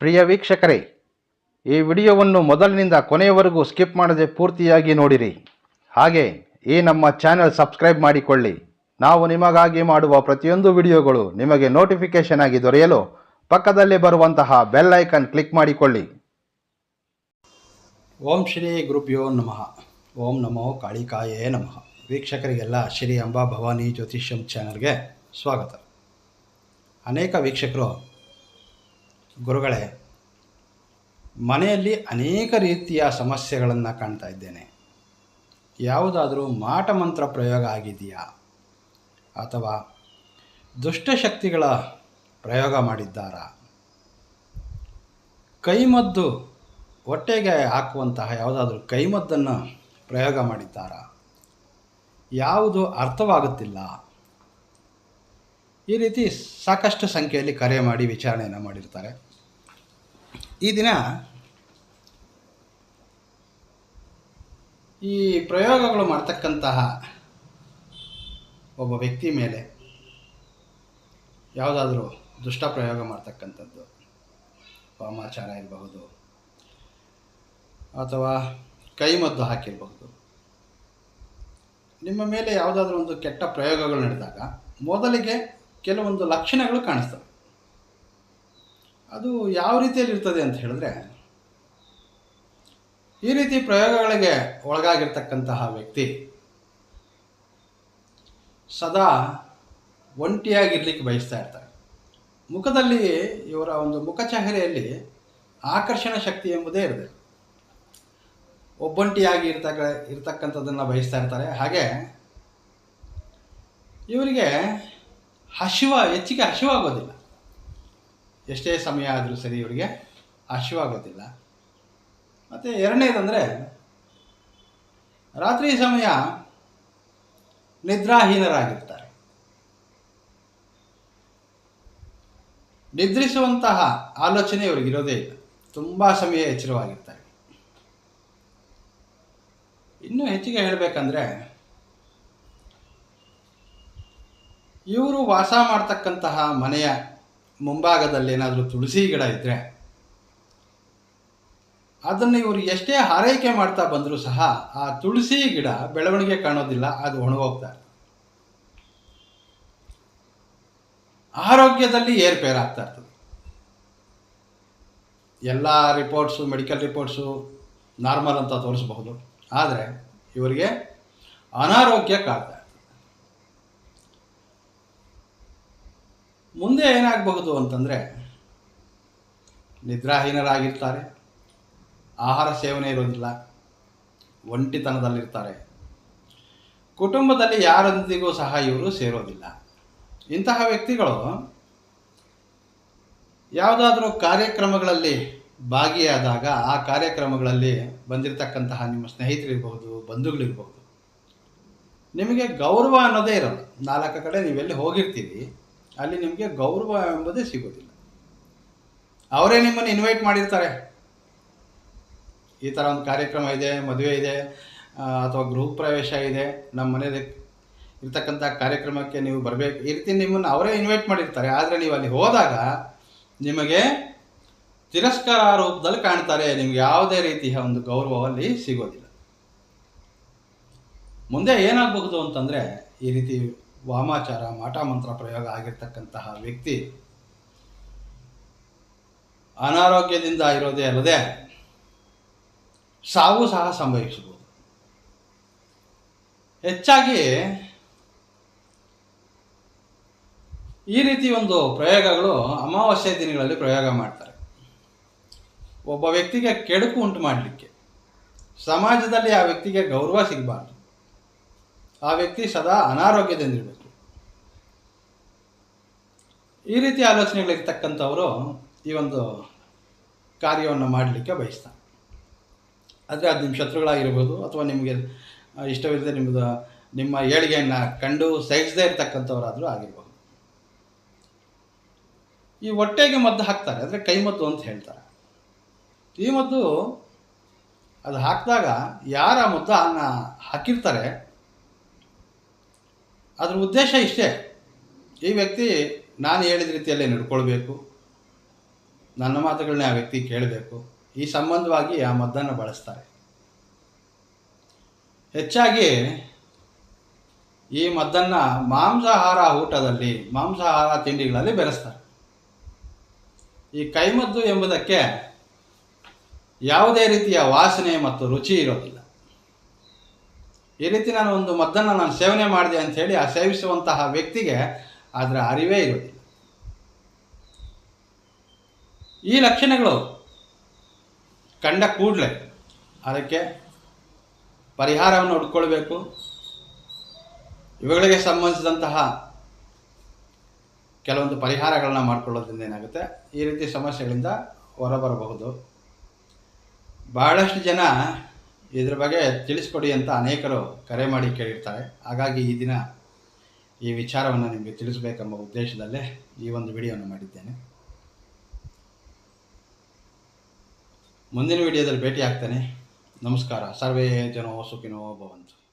ಪ್ರಿಯ ವೀಕ್ಷಕರೇ, ಈ ವಿಡಿಯೋವನ್ನು ಮೊದಲಿನಿಂದ ಕೊನೆಯವರೆಗೂ ಸ್ಕಿಪ್ ಮಾಡದೆ ಪೂರ್ತಿಯಾಗಿ ನೋಡಿರಿ. ಹಾಗೆ ಈ ನಮ್ಮ ಚಾನೆಲ್ ಸಬ್ಸ್ಕ್ರೈಬ್ ಮಾಡಿಕೊಳ್ಳಿ. ನಾವು ನಿಮಗಾಗಿ ಮಾಡುವ ಪ್ರತಿಯೊಂದು ವಿಡಿಯೋಗಳು ನಿಮಗೆ ನೋಟಿಫಿಕೇಶನ್ ಆಗಿ ದೊರೆಯಲು ಪಕ್ಕದಲ್ಲಿ ಬರುವಂತಹ ಬೆಲ್ ಐಕನ್ ಕ್ಲಿಕ್ ಮಾಡಿಕೊಳ್ಳಿ. ಓಂ ಶ್ರೀ ಗುರುಭ್ಯೋ ನಮಃ. ಓಂ ನಮೋ ಕಾಳಿಕಾಯೇ ನಮಃ. ವೀಕ್ಷಕರಿಗೆಲ್ಲ ಶ್ರೀ ಅಂಬಾ ಭವಾನಿ ಜ್ಯೋತಿಷ್ಯಂ ಚಾನಲ್ಗೆ ಸ್ವಾಗತ. ಅನೇಕ ವೀಕ್ಷಕರು, ಗುರುಗಳೇ, ಮನೆಯಲ್ಲಿ ಅನೇಕ ರೀತಿಯ ಸಮಸ್ಯೆಗಳನ್ನು ಕಾಣ್ತಾ ಇದ್ದೇನೆ, ಯಾವುದಾದರೂ ಮಾಟಮಂತ್ರ ಪ್ರಯೋಗ ಆಗಿದೆಯಾ ಅಥವಾ ದುಷ್ಟಶಕ್ತಿಗಳ ಪ್ರಯೋಗ ಮಾಡಿದ್ದಾರಾ, ಕೈಮದ್ದು ಹೊಟ್ಟೆಗೆ ಹಾಕುವಂತಹ ಯಾವುದಾದ್ರೂ ಕೈಮದ್ದನ್ನು ಪ್ರಯೋಗ ಮಾಡಿದ್ದಾರಾ, ಯಾವುದು ಅರ್ಥವಾಗುತ್ತಿಲ್ಲ. ಈ ರೀತಿ ಸಾಕಷ್ಟು ಸಂಖ್ಯೆಯಲ್ಲಿ ಕರೆ ಮಾಡಿ ವಿಚಾರಣೆಯನ್ನು ಮಾಡಿರ್ತಾರೆ. ಈ ದಿನ ಈ ಪ್ರಯೋಗಗಳು ಮಾಡ್ತಕ್ಕಂತಹ ಒಬ್ಬ ವ್ಯಕ್ತಿ ಮೇಲೆ ಯಾವುದಾದ್ರೂ ದುಷ್ಟ ಪ್ರಯೋಗ ಮಾಡ್ತಕ್ಕಂಥದ್ದು, ವಾಮಾಚಾರ ಇರಬಹುದು ಅಥವಾ ಕೈಮದ್ದು ಹಾಕಿರಬಹುದು, ನಿಮ್ಮ ಮೇಲೆ ಯಾವುದಾದ್ರೂ ಒಂದು ಕೆಟ್ಟ ಪ್ರಯೋಗಗಳು ನಡೆದಾಗ ಮೊದಲಿಗೆ ಕೆಲವೊಂದು ಲಕ್ಷಣಗಳು ಕಾಣಿಸ್ತವೆ. ಅದು ಯಾವ ರೀತಿಯಲ್ಲಿ ಇರ್ತದೆ ಅಂತ ಹೇಳಿದ್ರೆ, ಈ ರೀತಿ ಪ್ರಯೋಗಗಳಿಗೆ ಒಳಗಾಗಿರ್ತಕ್ಕಂತಹ ವ್ಯಕ್ತಿ ಸದಾ ಒಂಟಿಯಾಗಿರ್ಲಿಕ್ಕೆ ಬಯಸ್ತಾ ಇರ್ತಾರೆ. ಮುಖದಲ್ಲಿ ಇವರ ಒಂದು ಮುಖಚಹರೆಯಲ್ಲಿ ಆಕರ್ಷಣ ಶಕ್ತಿ ಎಂಬುದೇ ಇರಬೇಕು. ಒಬ್ಬಂಟಿಯಾಗಿ ಇರ್ತಕ್ಕಂಥದ್ದನ್ನು ಬಯಸ್ತಾ ಇರ್ತಾರೆ. ಹಾಗೆ ಇವರಿಗೆ ಹೆಚ್ಚಿಗೆ ಹಸಿವಾಗೋದಿಲ್ಲ. ಎಷ್ಟೇ ಸಮಯ ಆದರೂ ಸರಿ ಇವರಿಗೆ ಹಸಿವಾಗೋದಿಲ್ಲ. ಮತ್ತು ಎರಡನೇದಂದರೆ, ರಾತ್ರಿ ಸಮಯ ನಿದ್ರಾಹೀನರಾಗಿರ್ತಾರೆ. ನಿದ್ರಿಸುವಂತಹ ಆಲೋಚನೆ ಇವರಿಗಿರೋದೇ ಇಲ್ಲ. ತುಂಬ ಸಮಯ ಎಚ್ಚರವಾಗಿರ್ತಾರೆ. ಇನ್ನೂ ಹೆಚ್ಚಿಗೆ ಹೇಳಬೇಕಂದ್ರೆ, ಇವರು ವಾಸ ಮಾಡ್ತಕ್ಕಂತಹ ಮನೆಯ ಮುಂಭಾಗದಲ್ಲಿ ಏನಾದರೂ ತುಳಸಿ ಗಿಡ ಇದ್ದರೆ ಅದನ್ನು ಇವರು ಎಷ್ಟೇ ಹಾರೈಕೆ ಮಾಡ್ತಾ ಬಂದರೂ ಸಹ ಆ ತುಳಸಿ ಗಿಡ ಬೆಳವಣಿಗೆ ಕಾಣೋದಿಲ್ಲ, ಅದು ಒಣಗೋಗ್ತಾರೆ. ಆರೋಗ್ಯದಲ್ಲಿ ಏರ್ಪೇರಾಗ್ತಾ ಇರ್ತದೆ. ಎಲ್ಲ ಮೆಡಿಕಲ್ ರಿಪೋರ್ಟ್ಸು ನಾರ್ಮಲ್ ಅಂತ ತೋರಿಸಬಹುದು, ಆದರೆ ಇವರಿಗೆ ಅನಾರೋಗ್ಯ ಕಾಡ್ತಾ ಇರ್ತದೆ. ಮುಂದೆ ಏನಾಗಬಹುದು ಅಂತಂದರೆ, ನಿದ್ರಾಹೀನರಾಗಿರ್ತಾರೆ, ಆಹಾರ ಸೇವನೆ ಇರೋದಿಲ್ಲ, ಒಂಟಿತನದಲ್ಲಿರ್ತಾರೆ, ಕುಟುಂಬದಲ್ಲಿ ಯಾರೊಂದಿಗೂ ಸಹ ಇವರು ಸೇರೋದಿಲ್ಲ. ಇಂತಹ ವ್ಯಕ್ತಿಗಳು ಯಾವುದಾದ್ರೂ ಕಾರ್ಯಕ್ರಮಗಳಲ್ಲಿ ಭಾಗಿಯಾದಾಗ ಆ ಕಾರ್ಯಕ್ರಮಗಳಲ್ಲಿ ಬಂದಿರತಕ್ಕಂತಹ ನಿಮ್ಮ ಸ್ನೇಹಿತರಿರ್ಬಹುದು, ಬಂಧುಗಳಿರ್ಬಹುದು, ನಿಮಗೆ ಗೌರವ ಅನ್ನೋದೇ ಇರಲ್ಲ. 4 ಕಡೆ ನೀವೆಲ್ಲಿ ಹೋಗಿರ್ತೀವಿ ಅಲ್ಲಿ ನಿಮಗೆ ಗೌರವ ಎಂಬುದೇ ಸಿಗೋದಿಲ್ಲ. ಅವರೇ ನಿಮ್ಮನ್ನು ಇನ್ವೈಟ್ ಮಾಡಿರ್ತಾರೆ, ಈ ಥರ ಒಂದು ಕಾರ್ಯಕ್ರಮ ಇದೆ, ಮದುವೆ ಇದೆ ಅಥವಾ ಗೃಹ ಪ್ರವೇಶ ಇದೆ, ನಮ್ಮ ಮನೇಲಿ ಇರ್ತಕ್ಕಂಥ ಕಾರ್ಯಕ್ರಮಕ್ಕೆ ನೀವು ಬರಬೇಕು, ಈ ರೀತಿ ನಿಮ್ಮನ್ನು ಅವರೇ ಇನ್ವೈಟ್ ಮಾಡಿರ್ತಾರೆ. ಆದರೆ ನೀವು ಅಲ್ಲಿ ಹೋದಾಗ ನಿಮಗೆ ತಿರಸ್ಕಾರ ರೂಪದಲ್ಲಿ ಕಾಣ್ತಾರೆ. ನಿಮ್ಗೆ ಯಾವುದೇ ರೀತಿಯ ಒಂದು ಗೌರವ ಅಲ್ಲಿ ಸಿಗೋದಿಲ್ಲ. ಮುಂದೆ ಏನಾಗಬಹುದು ಅಂತಂದರೆ, ಈ ರೀತಿ ವಾಮಾಚಾರ ಮಾಟಮಂತ್ರ ಪ್ರಯೋಗ ಆಗಿರ್ತಕ್ಕಂತಹ ವ್ಯಕ್ತಿ ಅನಾರೋಗ್ಯದಿಂದ ಇರೋದೇ ಅಲ್ಲದೆ ಸಾವು ಸಹ ಸಂಭವಿಸಬಹುದು. ಹೆಚ್ಚಾಗಿ ಈ ರೀತಿ ಒಂದು ಪ್ರಯೋಗಗಳು ಅಮಾವಾಸ್ಯೆ ದಿನಗಳಲ್ಲಿ ಪ್ರಯೋಗ ಮಾಡ್ತಾರೆ. ಒಬ್ಬ ವ್ಯಕ್ತಿಗೆ ಕೆಡುಕು ಉಂಟು ಮಾಡಲಿಕ್ಕೆ, ಸಮಾಜದಲ್ಲಿ ಆ ವ್ಯಕ್ತಿಗೆ ಗೌರವ ಸಿಗಬಾರ್ದು, ಆ ವ್ಯಕ್ತಿ ಸದಾ ಅನಾರೋಗ್ಯದಿಂದಿರಬೇಕು, ಈ ರೀತಿ ಆಲೋಚನೆಗಳಿರ್ತಕ್ಕಂಥವರು ಈ ಒಂದು ಕಾರ್ಯವನ್ನು ಮಾಡಲಿಕ್ಕೆ ಬಯಸ್ತಾರೆ. ಆದರೆ ಅದು ನಿಮ್ಮ ಶತ್ರುಗಳಾಗಿರ್ಬೋದು ಅಥವಾ ನಿಮಗೆ ಇಷ್ಟವಿಲ್ಲದೆ ನಿಮ್ಮ ಏಳಿಗೆಯನ್ನು ಕಂಡು ಸಹಿಸದೇ ಇರ್ತಕ್ಕಂಥವರಾದರೂ ಆಗಿರ್ಬೋದು. ಈ ಹೊಟ್ಟೆಗೆ ಮದ್ದು ಹಾಕ್ತಾರೆ, ಅಂದರೆ ಕೈಮದ್ದು ಅಂತ ಹೇಳ್ತಾರೆ. ಈ ಮದ್ದು ಅದು ಹಾಕಿದಾಗ ಯಾರ ಮದ್ದನ್ನು ಹಾಕಿರ್ತಾರೆ ಅದರ ಉದ್ದೇಶ ಇಷ್ಟೇ, ಈ ವ್ಯಕ್ತಿ ನಾನು ಹೇಳಿದ ರೀತಿಯಲ್ಲೇ ನಡ್ಕೊಳ್ಬೇಕು, ನನ್ನ ಮಾತುಗಳನ್ನ ಆ ವ್ಯಕ್ತಿ ಕೇಳಬೇಕು. ಈ ಸಂಬಂಧವಾಗಿ ಆ ಮದ್ದನ್ನು ಬಳಸ್ತಾರೆ. ಹೆಚ್ಚಾಗಿ ಈ ಮದ್ದನ್ನು ಮಾಂಸಾಹಾರ ಊಟದಲ್ಲಿ, ಮಾಂಸಾಹಾರ ತಿಂಡಿಗಳಲ್ಲಿ ಬೆರೆಸ್ತಾರೆ. ಈ ಕೈಮದ್ದು ಎಂಬುದಕ್ಕೆ ಯಾವುದೇ ರೀತಿಯ ವಾಸನೆ ಮತ್ತು ರುಚಿ ಇರೋದಿಲ್ಲ. ಈ ರೀತಿ ನಾನು ಒಂದು ಮದ್ದನ್ನು ಸೇವನೆ ಮಾಡಿದೆ ಅಂಥೇಳಿ ಆ ಸೇವಿಸುವಂತಹ ವ್ಯಕ್ತಿಗೆ ಅದರ ಅರಿವೇ ಇರೋದಿಲ್ಲ. ಈ ಲಕ್ಷಣಗಳು ಕಂಡ ಕೂಡಲೇ ಅದಕ್ಕೆ ಪರಿಹಾರವನ್ನು ಹುಡ್ಕೊಳ್ಬೇಕು. ಇವುಗಳಿಗೆ ಸಂಬಂಧಿಸಿದಂತಹ ಕೆಲವೊಂದು ಪರಿಹಾರಗಳನ್ನ ಮಾಡಿಕೊಳ್ಳೋದ್ರಿಂದ ಏನಾಗುತ್ತೆ, ಈ ರೀತಿ ಸಮಸ್ಯೆಗಳಿಂದ ಹೊರಬರಬಹುದು. ಬಹಳಷ್ಟು ಜನ ಇದ್ರ ಬಗ್ಗೆ ತಿಳಿಸ್ಕೊಡಿ ಅಂತ ಅನೇಕರು ಕರೆ ಮಾಡಿ ಕೇಳಿರ್ತಾರೆ. ಹಾಗಾಗಿ ಈ ದಿನ ಈ ವಿಚಾರವನ್ನು ನಿಮಗೆ ತಿಳಿಸಬೇಕೆಂಬ ಉದ್ದೇಶದಲ್ಲೇ ಈ ಒಂದು ವಿಡಿಯೋವನ್ನು ಮಾಡಿದ್ದೇನೆ. ಮುಂದಿನ ವಿಡಿಯೋದಲ್ಲಿ ಭೇಟಿ ಆಗ್ತೇನೆ. ನಮಸ್ಕಾರ. ಸರ್ವೇ ಜನೋ ಸುಖಿನೋ ಭವಂತು.